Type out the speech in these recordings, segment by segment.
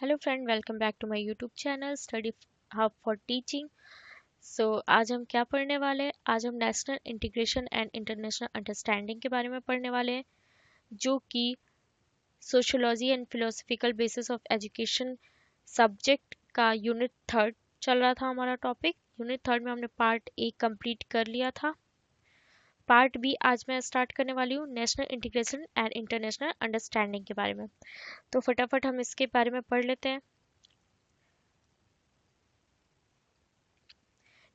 Hello friend, welcome back to my YouTube channel study hub for teaching. So आज हम क्या पढ़ने वाले हैं? आज हम national integration and international understanding के बारे में पढ़ने वाले हैं, जो कि sociology and philosophical basis of education subject का यूनिट थर्ड चल रहा था। हमारा टॉपिक यूनिट थर्ड में हमने पार्ट ए कंप्लीट कर लिया था। पार्ट बी आज मैं स्टार्ट करने वाली हूँ, national integration and international understanding के बारे में। तो फटाफट हम इसके बारे में पढ़ लेते हैं।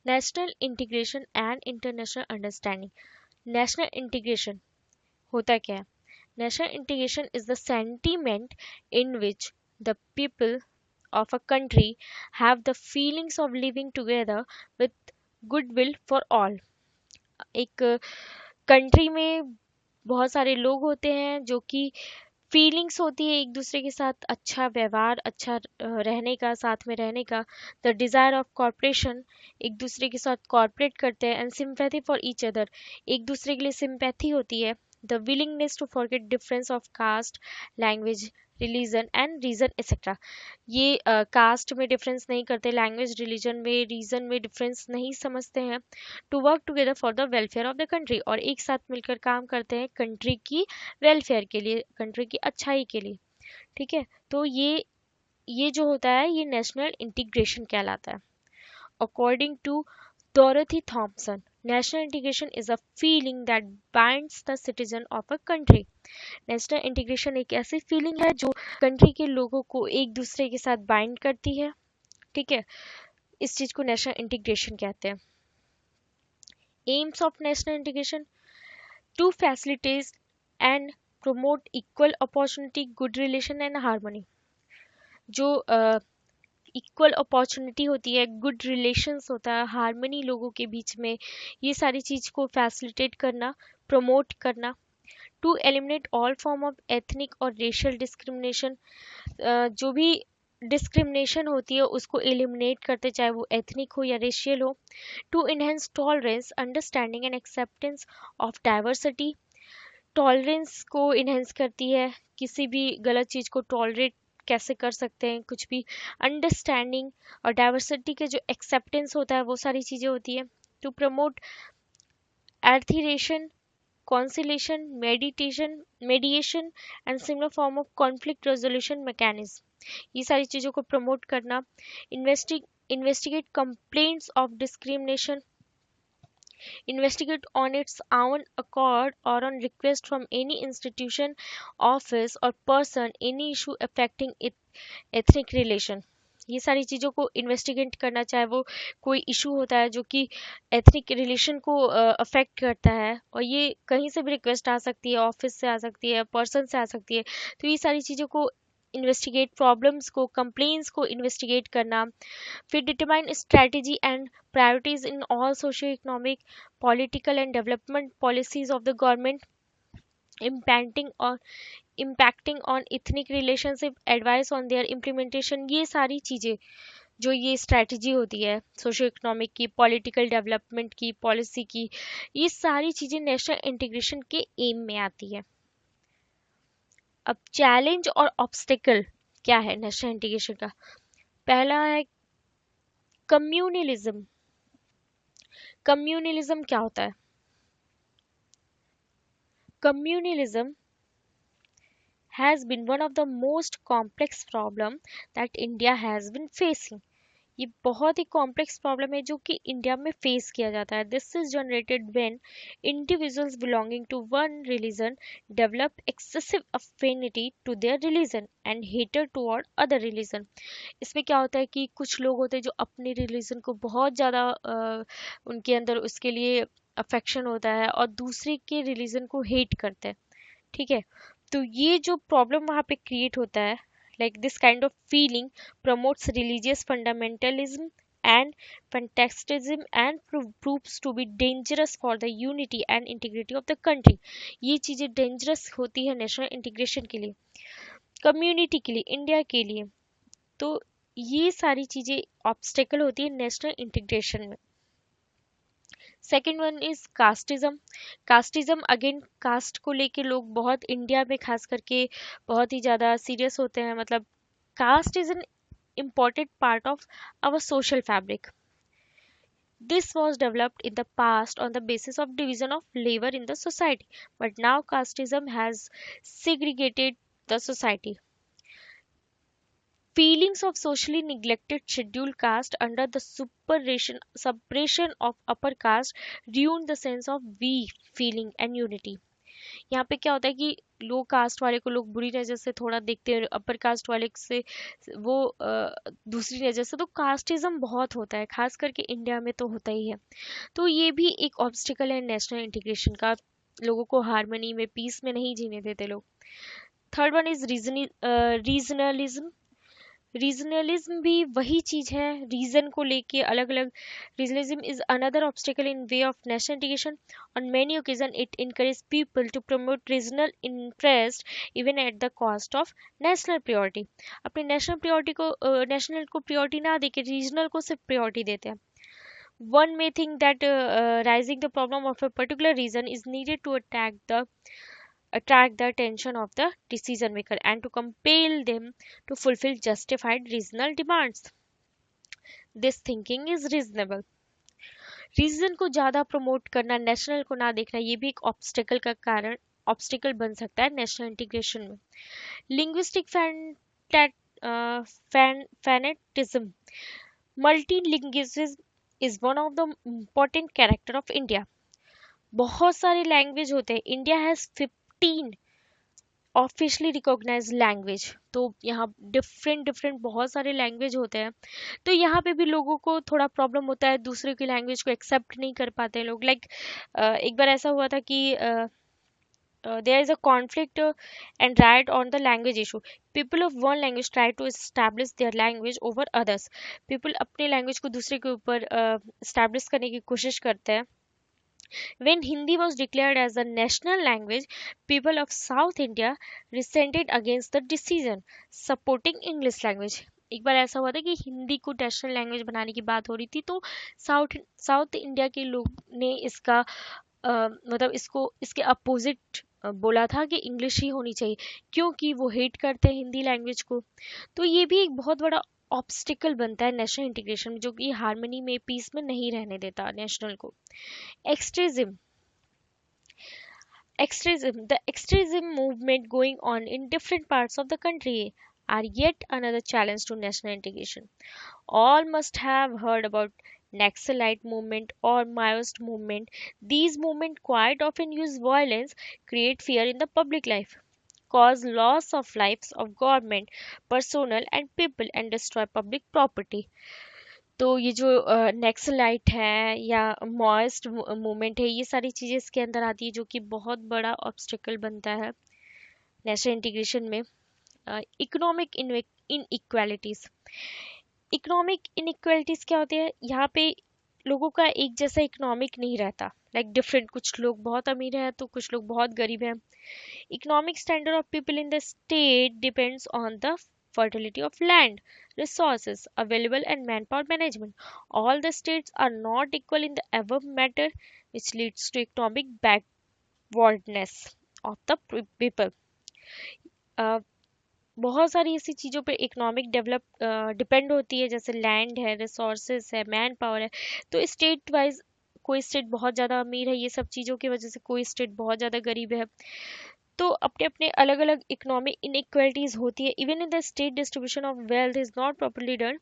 National integration and international understanding. National integration होता क्या है? National integration is the sentiment in which the people of a country have the feelings of living together with goodwill for all। एक कंट्री में बहुत सारे लोग होते हैं जो कि फीलिंग्स होती है एक दूसरे के साथ, अच्छा व्यवहार, अच्छा रहने का, साथ में रहने का। द डिज़ायर ऑफ कॉर्पोरेशन, एक दूसरे के साथ कॉर्पोरेट करते हैं। And sympathy for each other, एक दूसरे के लिए सिंपैथी होती है। The willingness to forget difference of caste, language, religion and region etcetera. ये कास्ट में डिफरेंस नहीं करते, लैंग्वेज, रिलीजन में, रीजन में डिफरेंस नहीं समझते हैं। To work together for the welfare of the country, और एक साथ मिलकर काम करते हैं कंट्री की वेलफेयर के लिए, कंट्री की अच्छाई के लिए। ठीक है, तो ये जो होता है ये नेशनल इंटीग्रेशन कहलाता है। According to Dorothy Thomson, national integration is a feeling that binds the citizen of a country. National integration एक ऐसी फीलिंग है जो कंट्री के लोगों को एक दूसरे के साथ बाइंड करती है। ठीक है, इस चीज को नेशनल इंटीग्रेशन कहते हैं। Aims of national integration to facilitate and promote equal opportunity, good relation and harmony। जो इक्वल अपॉर्चुनिटी होती है, गुड रिलेशंस होता है, हारमनी लोगों के बीच में, ये सारी चीज को फैसिलिटेट करना, प्रमोट करना। To eliminate all form of ethnic और रेशियल डिस्क्रिमिनेशन, जो भी डिस्क्रिमिनेशन होती है उसको एलिमिनेट करते, चाहे वो एथनिक हो या रेशियल हो। To enhance tolerance, understanding and acceptance of diversity, tolerance को इनहेंस करती है, किसी भी गलत चीज़ को टॉलरेट कैसे कर सकते हैं, कुछ भी। अंडरस्टैंडिंग और डाइवर्सिटी के जो एक्सेप्टेंस होता है वो सारी चीज़ें होती है। To promote arbitration, conciliation, mediation and similar form of conflict resolution mechanism, ये सारी चीज़ों को प्रमोट करना। Investigate complaints of discrimination, investigate on its own accord or on request from any institution, office or person any issue affecting ethnic relation। ये सारी चीज़ों को investigate करना, चाहे वो कोई इशू होता है जो कि एथनिक रिलेशन को अफेक्ट करता है, और ये कहीं से भी रिक्वेस्ट आ सकती है, ऑफिस से आ सकती है, पर्सन से आ सकती है। तो ये सारी चीज़ों को इन्वेस्टिगेट, प्रॉब्लम्स को, कंप्लेंट्स को इन्वेस्टिगेट करना। फिर determine strategy and priorities in all socio economic, political and development policies of the government, impacting on ethnic relationship, advice on their implementation। ये सारी चीज़ें, जो ये स्ट्रैटेजी होती है सोशो इकोनॉमिक की, पॉलिटिकल डेवलपमेंट की, पॉलिसी की, ये सारी चीज़ें नेशनल इंटीग्रेशन के एम में आती है। अब चैलेंज और ऑब्स्टिकल क्या है नेशनल इंटीग्रेशन का? पहला है कम्युनलिज्म। कम्युनलिज्म क्या होता है? Communalism has been one of the most complex problem that India has been facing। ये बहुत ही कॉम्प्लेक्स प्रॉब्लम है जो कि इंडिया में फेस किया जाता है। This is generated when individuals belonging to one religion develop excessive affinity to their religion and hatred toward other religion. इसमें क्या होता है कि कुछ लोग होते हैं जो अपने रिलीजन को बहुत ज़्यादा उनके अंदर उसके लिए अफेक्शन होता है, और दूसरे के रिलीजन को हेट करते हैं। ठीक है, तो ये जो प्रॉब्लम वहाँ पे क्रिएट होता है, like this kind of feeling promotes religious fundamentalism and fanaticism and proves to be dangerous for the unity and integrity of the country। ये चीज़ें डेंजरस होती है नेशनल इंटीग्रेशन के लिए, कम्युनिटी के लिए, इंडिया के लिए। तो ये सारी चीज़ें ऑब्स्टेकल होती है नेशनल इंटीग्रेशन में। Second one is casteism. Casteism again, caste को लेके लोग बहुत इंडिया में खास करके बहुत ही ज़्यादा सीरियस होते हैं। मतलब caste is an important part of our social fabric. This was developed in the past on the basis of division of labor in the society, but now casteism has segregated the society. Feelings of socially neglected scheduled caste under the suppression of upper caste ruined the sense of we feeling and unity. यहाँ पे क्या होता है कि लो cast वाले को लोग बुरी नज़र से थोड़ा देखते हैं, अपर कास्ट वाले से वो दूसरी नज़र से, तो कास्टिज्म बहुत होता है, खास करके इंडिया में तो होता ही है। तो ये भी एक ऑब्स्टिकल है नेशनल इंटीग्रेशन का, लोगों को हारमोनी में पीस में नहीं जीने देते लोग। Third one is regionalism. Regionalism भी वही चीज है, रीजन को लेके अलग अलग। Regionalism is another obstacle in way of national integration. On many occasion it encourage people to promote regional interest even at the cost of national priority. अपनी national priority को नेशनल को प्रियोरिटी ना देके regional को सिर्फ priority देते हैं। One may think that rising the problem of a particular region is needed to attract the attention of the decision maker and to compel them to fulfill justified regional demands. This thinking is reasonable. Region को ज्यादा promote करना, national को ना देखना, ये भी एक obstacle का कारण, ऑब्स्टिकल बन सकता है नेशनल इंटीग्रेशन में। Linguistic fanaticism. Multilingualism is one of the important character of India. बहुत सारे लैंग्वेज होते हैं, India has 15 officially recognised language, तो यहाँ डिफरेंट डिफरेंट बहुत सारे लैंग्वेज होते हैं। तो यहाँ पे भी लोगों को थोड़ा प्रॉब्लम होता है, दूसरे की लैंग्वेज को एक्सेप्ट नहीं कर पाते हैं लोग। लाइक एक बार ऐसा हुआ था कि there is a conflict and riot on the language issue. People of one language try to establish their language over others. People अपने language को दूसरे के ऊपर establish करने की कोशिश करते हैं। When Hindi was declared as a national language, people of South India resented against the decision, supporting English language. एक बार ऐसा हुआ था कि हिंदी को नेशनल लैंग्वेज बनाने की बात हो रही थी, तो साउथ इंडिया के लोग ने इसका मतलब इसके अपोजिट बोला था कि इंग्लिश ही होनी चाहिए, क्योंकि वो हेट करते हैं हिंदी लैंग्वेज को। तो ये भी एक बहुत बड़ा ऑब्स्टिकल बनता है नेशनल इंटीग्रेशन में, जो कि हार्मनी में, पीस में नहीं रहने देता नेशनल को। Extremism. The extremism movement going on in different parts of the country are yet another challenge to national integration. All must have heard about Naxalite movement or Maoist movement. These movements quite often use violence, create fear in the public life, cause loss of lives of government, personnel and people, and destroy public property. तो ये जो नेक्सलाइट है या moist movement है, ये सारी चीज़ें इसके अंदर आती है, जो कि बहुत बड़ा ऑब्स्टिकल बनता है नेशनल इंटीग्रेशन में। Economic inequalities. इकोनॉमिक इनइक्वालिटीज क्या होते हैं, यहाँ पे लोगों का एक जैसा इकोनॉमिक नहीं रहता, लाइक डिफरेंट, कुछ लोग बहुत अमीर हैं तो कुछ लोग बहुत गरीब हैं। Economic standard of people in the state depends on the fertility of land, resources available, and manpower management. All the states are not equal in the above matter, which leads to economic backwardness of the people. बहुत सारी ऐसी चीज़ों पे economic develop depend होती है, जैसे land है, resources है, मैन पावर है। तो स्टेट वाइज कोई स्टेट बहुत ज़्यादा अमीर है, ये सब चीज़ों की वजह से कोई स्टेट बहुत ज़्यादा गरीब है। तो अपने अपने अलग अलग इकोनॉमिक इनइक्वालिटीज होती है। Even in the state distribution of wealth is not properly done,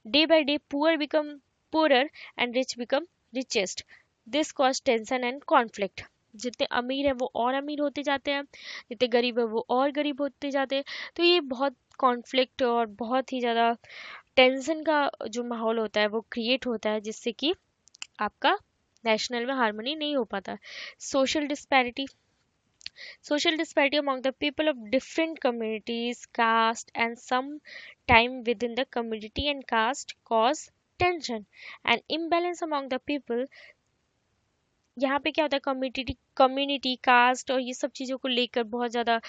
day by day poor become poorer and rich become richest. This cause tension and conflict. जितने अमीर है वो और अमीर होते जाते हैं, जितने गरीब है वो और गरीब होते जाते हैं। तो ये बहुत कॉन्फ्लिक्ट और बहुत ही ज़्यादा टेंशन का जो माहौल होता है वो क्रिएट होता है, जिससे कि आपका नेशनल में हार्मनी नहीं हो पाता। Social disparity. Social disparity among the people of different communities, caste, and some time within the community and caste cause tension and imbalance among the people. यहाँ पे क्या होता है, कम्युनिटी कास्ट और ये सब चीज़ों को लेकर बहुत ज़्यादा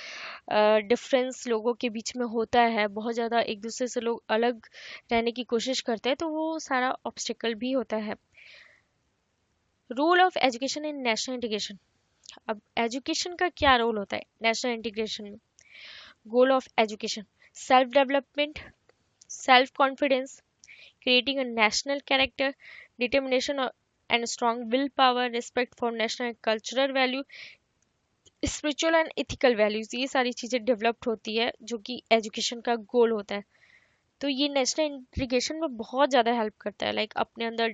डिफरेंस लोगों के बीच में होता है, बहुत ज़्यादा एक दूसरे से लोग अलग रहने की कोशिश करते हैं, तो वो सारा ऑब्स्टिकल भी होता है। Role of education in national integration. अब एजुकेशन का क्या रोल होता है नेशनल इंटीग्रेशन में? Goal of education. Self development, self confidence, creating a national character, determination and strong willpower, respect for national and cultural value, spiritual and ethical values, ये सारी चीज़ें developed होती है जो कि एजुकेशन का गोल होता है। तो ये नेशनल इंटीग्रेशन में बहुत ज़्यादा हेल्प करता है, लाइक अपने अंदर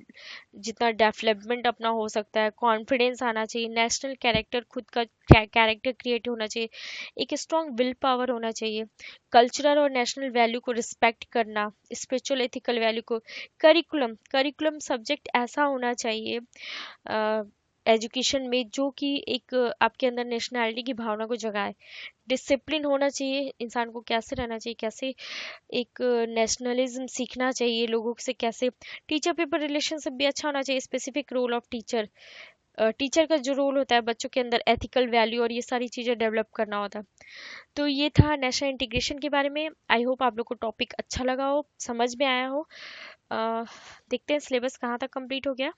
जितना डेवलपमेंट अपना हो सकता है, कॉन्फिडेंस आना चाहिए, नेशनल कैरेक्टर, खुद का कैरेक्टर क्रिएट होना चाहिए, एक स्ट्रॉन्ग विल पावर होना चाहिए, कल्चरल और नेशनल वैल्यू को रिस्पेक्ट करना, स्पिरिचुअल एथिकल वैल्यू को, करिकुलम करिकुलम सब्जेक्ट ऐसा होना चाहिए एजुकेशन में जो कि एक आपके अंदर नेशनैलिटी की भावना को जगाए, डिसिप्लिन होना चाहिए, इंसान को कैसे रहना चाहिए, कैसे एक नेशनलिज्म सीखना चाहिए, लोगों से कैसे, टीचर पेपर रिलेशनशिप भी अच्छा होना चाहिए, specific role of teacher, teacher का जो रोल होता है बच्चों के अंदर एथिकल वैल्यू और ये सारी चीज़ें डेवलप करना होता है। तो ये था नेशनल इंटीग्रेशन के बारे में। आई होप आप लोग को टॉपिक अच्छा लगा हो, समझ में आया हो। देखते हैं सिलेबस कहाँ तक कंप्लीट हो गया।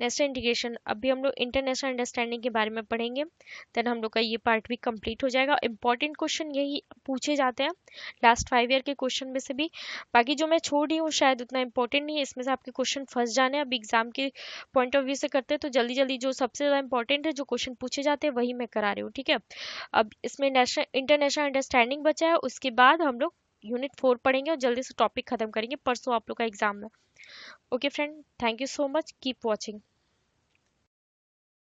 नेशनल इंटीग्रेशन, अभी हम लोग इंटरनेशनल अंडरस्टैंडिंग के बारे में पढ़ेंगे, देन हम लोग का ये पार्ट भी कंप्लीट हो जाएगा। इंपॉर्टेंट क्वेश्चन यही पूछे जाते हैं लास्ट 5 ईयर के क्वेश्चन में से भी, बाकी जो मैं छोड़ रही हूँ शायद उतना इंपॉर्टेंट नहीं है, इसमें से आपके क्वेश्चन फंस जाने। अब एग्जाम के पॉइंट ऑफ व्यू से करते हैं तो जल्दी जल्दी जो सबसे ज़्यादा इंपॉर्टेंट है, जो क्वेश्चन पूछे जाते हैं वही मैं करा रही हूँ, ठीक है। अब इसमें नेशनल इंटरनेशनल अंडरस्टैंडिंग बचा है, उसके बाद हम लोग यूनिट 4 पढ़ेंगे और जल्दी से टॉपिक खत्म करेंगे, परसों आप लोग का एग्जाम है। Okay friend, thank you so much, keep watching.